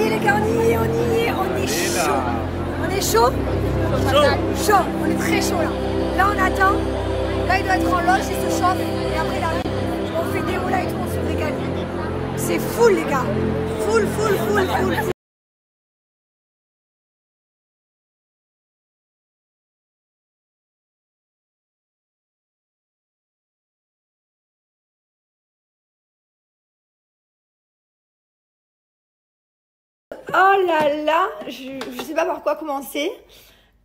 est les gars, on est chaud. On est chaud. Chaud, on est très chaud là. Là on attend, là il doit être en loge, il se chauffe et après il arrive. On fait des roulas et tout, on se régale. C'est full les gars, full. Oh là là, je sais pas par quoi commencer.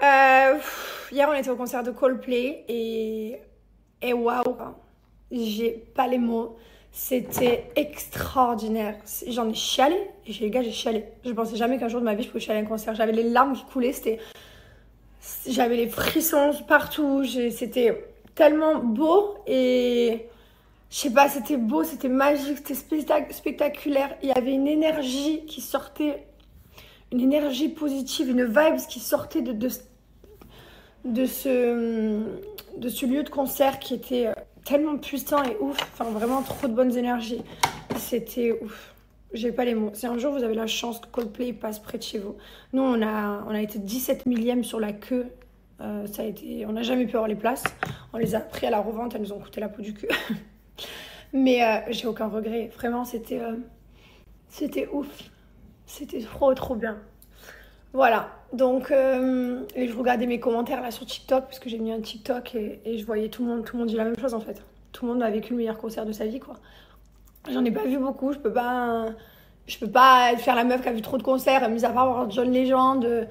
Hier on était au concert de Coldplay et waouh, j'ai pas les mots. C'était extraordinaire. J'en ai chialé. Et les gars, j'ai chialé. Je pensais jamais qu'un jour de ma vie je pouvais chialer à un concert. J'avais les larmes qui coulaient. J'avais les frissons partout. C'était tellement beau et je sais pas, c'était beau, c'était magique, c'était spectaculaire. Il y avait une énergie qui sortait, une énergie positive, une vibe qui sortait de ce lieu de concert qui était tellement puissant et ouf. Enfin, vraiment trop de bonnes énergies. C'était ouf. J'ai pas les mots. Si un jour vous avez la chance que Coldplay passe près de chez vous. Nous, on a été 17 millième sur la queue. On n'a jamais pu avoir les places. On les a pris à la revente, elles nous ont coûté la peau du cul. Mais j'ai aucun regret. Vraiment, c'était ouf. C'était trop bien. Voilà. Donc, et je regardais mes commentaires là sur TikTok, parce que j'ai mis un TikTok et je voyais tout le monde dit la même chose en fait. Tout le monde a vécu le meilleur concert de sa vie, quoi. J'en ai pas vu beaucoup. Je peux pas faire la meuf qui a vu trop de concerts, mis à part voir John Legend,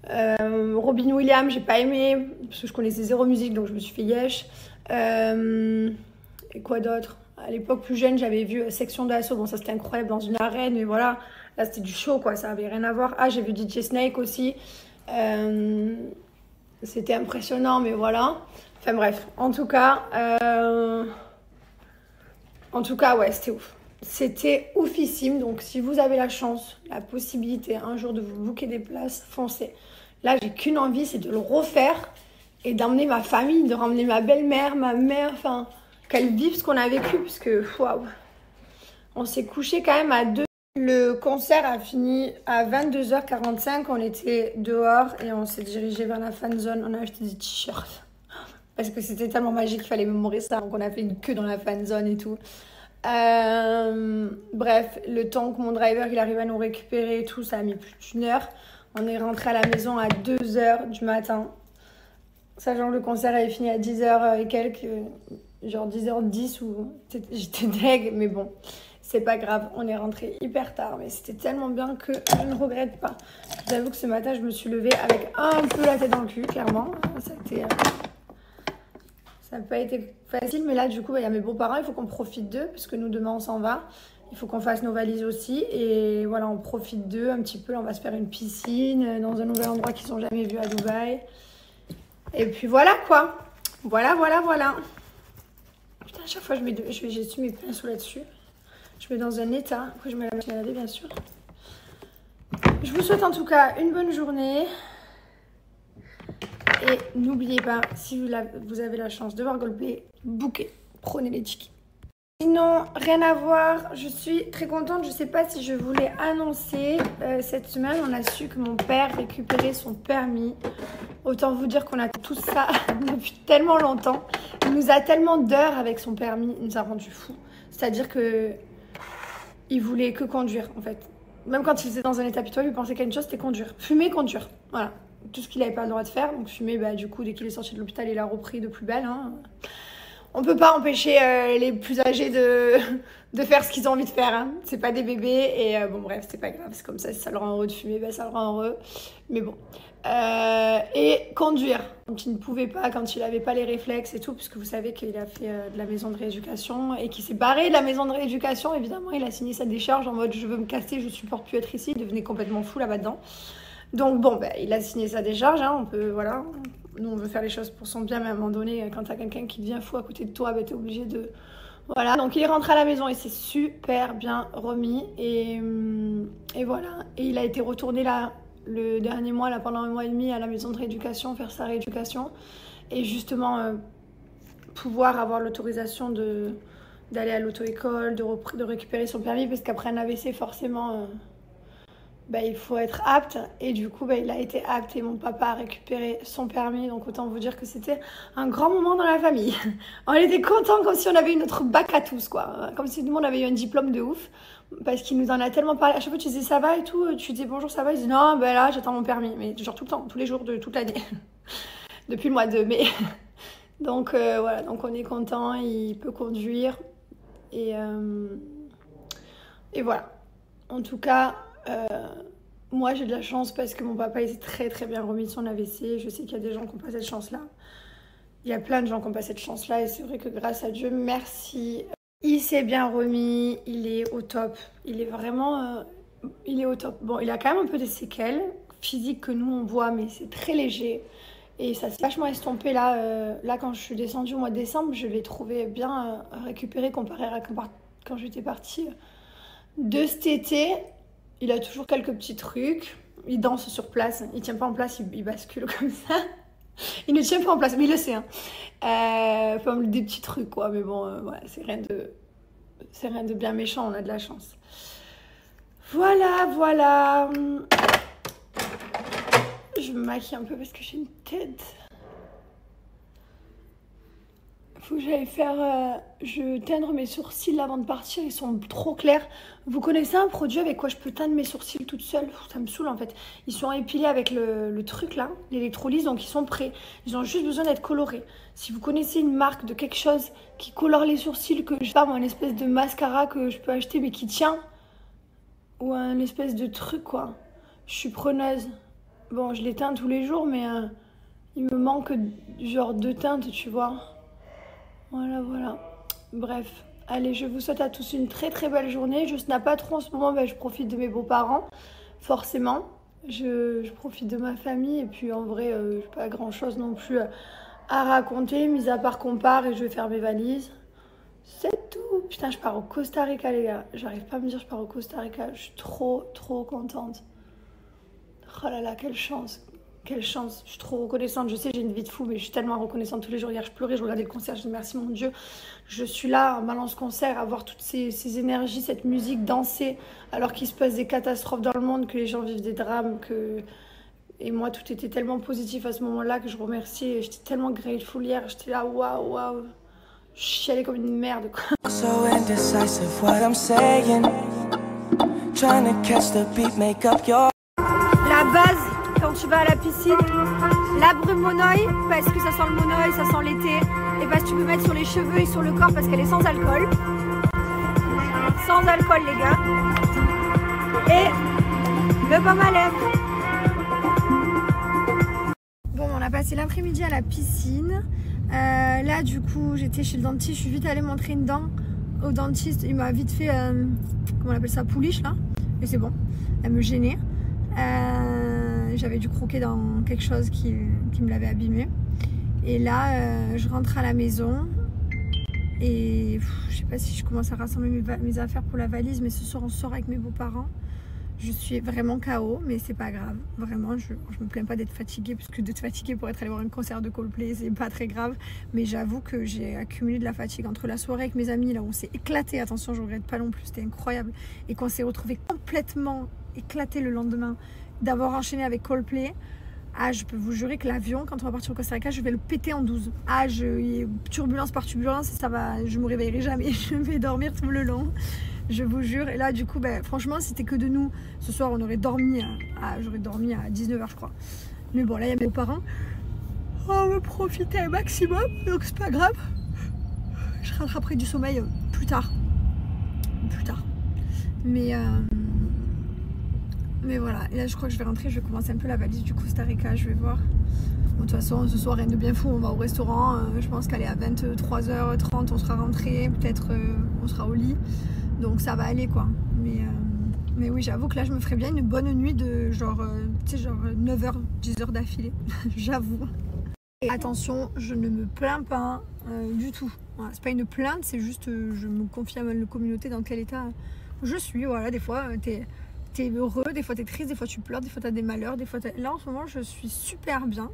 Robin Williams, j'ai pas aimé, parce que je connaissais zéro musique, donc je me suis fait yesh. Et quoi d'autre? À l'époque plus jeune, j'avais vu Section d'Assaut. Bon, ça c'était incroyable dans une arène, mais voilà. Là, c'était du show, quoi. Ça avait rien à voir. Ah, j'ai vu DJ Snake aussi. C'était impressionnant, mais voilà. Enfin bref, en tout cas, ouais, c'était ouf. C'était oufissime. Donc, si vous avez la chance, la possibilité un jour de vous booker des places, foncez. Là, j'ai qu'une envie, c'est de le refaire et d'emmener ma famille, de ramener ma belle-mère, ma mère, enfin, qu'elles vivent ce qu'on a vécu, parce que, waouh, on s'est couché quand même à 2. Le concert a fini à 22h45, on était dehors et on s'est dirigé vers la fan zone. On a acheté des t-shirts parce que c'était tellement magique qu'il fallait mémoriser ça. Donc on a fait une queue dans la fan zone et tout. Bref, le temps que mon driver il arrive à nous récupérer et tout, ça a mis plus d'une heure. On est rentré à la maison à 2h du matin. Sachant que le concert avait fini à 10h et quelques, genre 10h10 ou j'étais deg, mais bon. C'est pas grave, on est rentré hyper tard, mais c'était tellement bien que je ne regrette pas. J'avoue que ce matin, je me suis levée avec un peu la tête dans le cul, clairement. Ça n'a pas été facile, mais là, du coup, il y a mes beaux-parents, il faut qu'on profite d'eux, parce que nous, demain, on s'en va. Il faut qu'on fasse nos valises aussi, et voilà, on profite d'eux un petit peu. Là, on va se faire une piscine dans un nouvel endroit qu'ils n'ont jamais vu à Dubaï. Et puis voilà, quoi. Voilà. Putain, à chaque fois, j'essuie mes pinceaux là-dessus. Je mets dans un état. Après, je mets la machine à laver, bien sûr. Je vous souhaite en tout cas une bonne journée. Et n'oubliez pas, si vous avez la chance de voir Coldplay, bookez. Prenez les tickets. Sinon, rien à voir. Je suis très contente. Je ne sais pas si je voulais annoncer. Cette semaine, on a su que mon père récupérait son permis. Autant vous dire qu'on a tout ça depuis tellement longtemps. Il nous a tellement d'heures avec son permis. Il nous a rendu fous. C'est-à-dire que il voulait que conduire, en fait. Même quand il était dans un état pitoyable, il pensait qu'à une chose, c'était conduire. Fumer, conduire. Voilà. Tout ce qu'il n'avait pas le droit de faire. Donc fumer, bah, du coup, dès qu'il est sorti de l'hôpital, il a repris de plus belle. Hein. On ne peut pas empêcher les plus âgés de faire ce qu'ils ont envie de faire. Hein. C'est pas des bébés. Et bon, bref, c'est pas grave. C'est comme ça. Si ça le rend heureux de fumer, bah, ça le rend heureux. Mais bon. Et conduire. Quand il ne pouvait pas, quand il n'avait pas les réflexes et tout, puisque vous savez qu'il a fait de la maison de rééducation et qu'il s'est barré de la maison de rééducation, évidemment, il a signé sa décharge en mode je veux me casser, je supporte plus être ici, il devenait complètement fou là-bas dedans. Donc bon, ben, il a signé sa décharge, hein, on peut, voilà, nous on veut faire les choses pour son bien, mais à un moment donné, quand t'as quelqu'un qui devient fou à côté de toi, ben, t'es obligé de... Voilà, donc il est rentré à la maison et s'est super bien remis et voilà, et il a été retourné là le dernier mois, là, pendant 1 mois et demi à la maison de rééducation, faire sa rééducation et justement pouvoir avoir l'autorisation d'aller à l'auto-école, de récupérer son permis parce qu'après un AVC forcément il faut être apte. Et du coup, il a été apte et mon papa a récupéré son permis. Donc autant vous dire que c'était un grand moment dans la famille. On était contents comme si on avait eu notre bac à tous, quoi. Comme si tout le monde avait eu un diplôme de ouf. Parce qu'il nous en a tellement parlé. À chaque fois, tu disais ça va et tout. Tu disais bonjour, ça va. Il disait non, là, j'attends mon permis. Mais genre tout le temps, tous les jours de toute l'année. Depuis le mois de mai. Donc voilà, donc on est content. Il peut conduire. Et voilà. En tout cas, moi j'ai de la chance parce que mon papa il s'est très très bien remis de son AVC. Je sais qu'il y a des gens qui n'ont pas cette chance-là. Il y a plein de gens qui n'ont pas cette chance-là et c'est vrai que grâce à Dieu, merci. Il s'est bien remis, il est au top. Il est vraiment... il est au top. Bon, il a quand même un peu des séquelles physiques que nous on voit, mais c'est très léger. Et ça s'est vachement estompé là. Là, quand je suis descendue au mois de décembre, je l'ai trouvé bien récupéré comparé à quand j'étais partie de cet été. Il a toujours quelques petits trucs. Il danse sur place. Il tient pas en place, il bascule comme ça. Il ne tient pas en place, mais il le sait. Hein. Enfin, des petits trucs, quoi. Mais bon, voilà, c'est rien de bien méchant. On a de la chance. Voilà, voilà. Je me maquille un peu parce que j'ai une tête. Faut que j'aille faire... je teindre mes sourcils avant de partir. Ils sont trop clairs. Vous connaissez un produit avec quoi je peux teindre mes sourcils toute seule? Ça me saoule en fait. Ils sont épilés avec le truc là, l'électrolyse, donc ils sont prêts. Ils ont juste besoin d'être colorés. Si vous connaissez une marque de quelque chose qui colore les sourcils, que je sais pas moi, une espèce de mascara que je peux acheter mais qui tient, ou un espèce de truc quoi, je suis preneuse. Bon, je les teins tous les jours, mais il me manque genre 2 teintes, tu vois. Voilà, voilà. Bref, allez, je vous souhaite à tous une très très belle journée. Je snap pas trop en ce moment, je profite de mes beaux-parents, forcément. Je profite de ma famille et puis en vrai, j'ai pas grand-chose non plus à raconter, mis à part qu'on part et je vais faire mes valises. C'est tout. Putain, je pars au Costa Rica, les gars. J'arrive pas à me dire je pars au Costa Rica. Je suis trop trop contente. Oh là là, quelle chance. Quelle chance, je suis trop reconnaissante. Je sais, j'ai une vie de fou, mais je suis tellement reconnaissante tous les jours. Hier, je pleurais, je regardais le concert, je dis merci mon Dieu. Je suis là, en balance concert, à voir toutes ces énergies, cette musique, danser, alors qu'il se passe des catastrophes dans le monde, que les gens vivent des drames, Et moi, tout était tellement positif à ce moment-là que je remerciais. J'étais tellement grateful hier, j'étais là, waouh, waouh. Je chialais comme une merde, quoi. So indecisive what I'm saying. Trying to catch the beat, make up your... La base, quand tu vas à la piscine, la brume monoï, parce que ça sent le monoï, ça sent l'été, et parce que tu peux mettre sur les cheveux et sur le corps parce qu'elle est sans alcool. Sans alcool, les gars. Et le baume à lèvres. Bon, on a passé l'après-midi à la piscine. Là, du coup, j'étais chez le dentiste, je suis vite allée montrer une dent au dentiste. Il m'a vite fait, comment on appelle ça, pouliche, là. Mais c'est bon, elle me gênait. J'avais dû croquer dans quelque chose qui me l'avait abîmé. Et là, je rentre à la maison et je sais pas si je commence à rassembler mes affaires pour la valise, mais ce soir on sort avec mes beaux-parents. Je suis vraiment KO, mais c'est pas grave. Vraiment, je me plains pas d'être fatiguée, parce que d'être fatiguée pour être allée voir un concert de Coldplay, c'est pas très grave. Mais j'avoue que j'ai accumulé de la fatigue entre la soirée avec mes amis, là où on s'est éclaté. Attention, je regrette pas non plus, c'était incroyable. Et qu'on s'est retrouvés complètement éclatés le lendemain d'avoir enchaîné avec Coldplay. Ah, je peux vous jurer que l'avion, quand on va partir au Costa Rica, je vais le péter en 12. Ah, turbulence par turbulence, ça va, je me réveillerai jamais. Je vais dormir tout le long. Je vous jure. Et là, du coup, franchement, si c'était que de nous, ce soir, on aurait dormi j'aurais dormi à 19h, je crois. Mais bon, là, il y a mes parents. On va profiter un maximum, donc c'est pas grave. Je rattraperai du sommeil plus tard. Plus tard. Mais voilà. Et là, je crois que je vais rentrer. Je vais commencer un peu la valise du Costa Rica. Je vais voir. Bon, de toute façon, ce soir, rien de bien fou. On va au restaurant. Je pense qu'elle est à 23h30. On sera rentré. Peut-être on sera au lit. Donc ça va aller quoi. Mais oui, j'avoue que là je me ferais bien une bonne nuit de genre, tu sais, genre 9h, 10h d'affilée. J'avoue. Et attention, je ne me plains pas du tout. Voilà, c'est pas une plainte, c'est juste je me confie à la communauté dans quel état je suis. Voilà, des fois t'es heureux, des fois t'es triste, des fois tu pleures, des fois t'as des malheurs, des fois là en ce moment je suis super bien.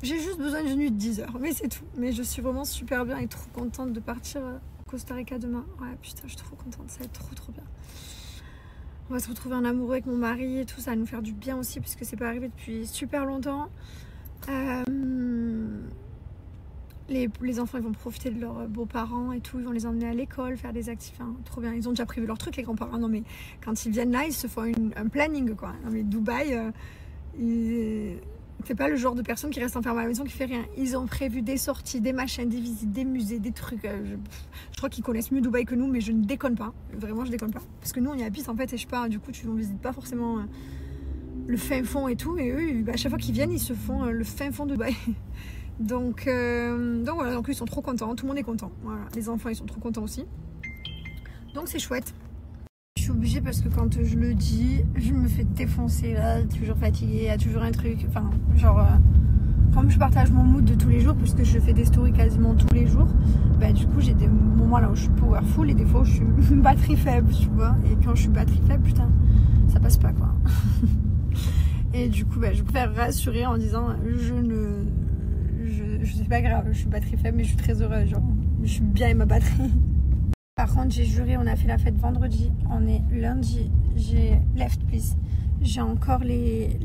J'ai juste besoin d'une nuit de 10h, mais c'est tout. Mais je suis vraiment super bien et trop contente de partir Costa Rica demain. Ouais, putain, je suis trop contente, ça va être trop trop bien. On va se retrouver en amoureux avec mon mari et tout, ça va nous faire du bien aussi parce que c'est pas arrivé depuis super longtemps. Les enfants ils vont profiter de leurs beaux-parents et tout, ils vont les emmener à l'école, faire des activités, enfin, trop bien, ils ont déjà prévu leurs trucs les grands-parents. Non mais quand ils viennent là, ils se font un planning quoi. Non mais Dubaï, c'est pas le genre de personne qui reste enfermée à la maison qui fait rien. Ils ont prévu des sorties, des machins, des visites, des musées, des trucs. Je crois qu'ils connaissent mieux Dubaï que nous, mais je ne déconne pas. Vraiment, je déconne pas. Parce que nous, on y habite en fait, et je sais pas, du coup, on visite pas forcément le fin fond et tout. Et eux, à chaque fois qu'ils viennent, ils se font le fin fond de Dubaï. Donc voilà, donc ils sont trop contents. Tout le monde est content. Voilà. Les enfants, ils sont trop contents aussi. Donc c'est chouette. Je suis obligée parce que quand je le dis, je me fais défoncer, toujours fatiguée, il y a toujours un truc, enfin genre comme je partage mon mood de tous les jours puisque je fais des stories quasiment tous les jours, bah du coup j'ai des moments là où je suis powerful et des fois où je suis batterie faible, tu vois, et quand je suis batterie faible, putain, ça passe pas quoi. Et du coup bah, je préfère rassurer en disant c'est pas grave, je suis batterie faible mais je suis très heureuse, genre je suis bien avec ma batterie. Par contre, j'ai juré, on a fait la fête vendredi, on est lundi, j'ai left please. J'ai encore les...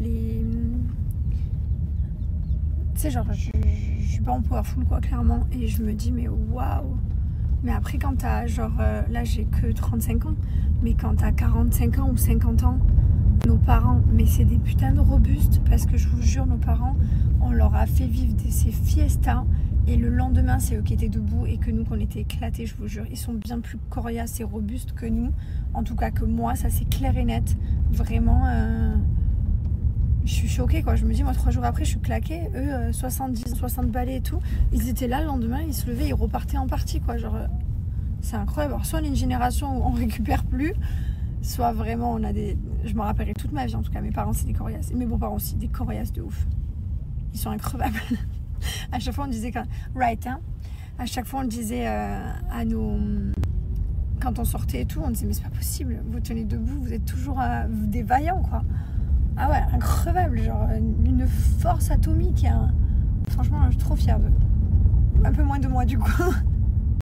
Tu sais, genre, je suis pas en powerful quoi, clairement. Et je me dis, mais waouh! Mais après, quand t'as, genre, là j'ai que 35 ans, mais quand t'as 45 ans ou 50 ans, nos parents, mais c'est des putains de robustes, parce que je vous jure, nos parents, on leur a fait vivre ces fiestas. Et le lendemain, c'est eux qui étaient debout et que nous, qu'on était éclatés, je vous jure. Ils sont bien plus coriaces et robustes que nous. En tout cas que moi, ça c'est clair et net. Vraiment, je suis choquée quoi. Je me dis, moi 3 jours après, je suis claquée. Eux, 60 balais et tout. Ils étaient là le lendemain, ils se levaient, ils repartaient en partie quoi. Genre, c'est incroyable. Alors, soit on est une génération où on récupère plus, soit vraiment on a des... Je me rappellerai toute ma vie en tout cas. Mes parents, c'est des coriaces. Et mes beaux-parents aussi, des coriaces de ouf. Ils sont increvables. À chaque fois on disait à chaque fois on disait à nos... Quand on sortait et tout, on disait mais c'est pas possible, vous tenez debout, vous êtes toujours des vaillants quoi. Ah ouais, increvable, genre une force atomique. Franchement, je suis trop fière d'eux. Un peu moins de moi du coup.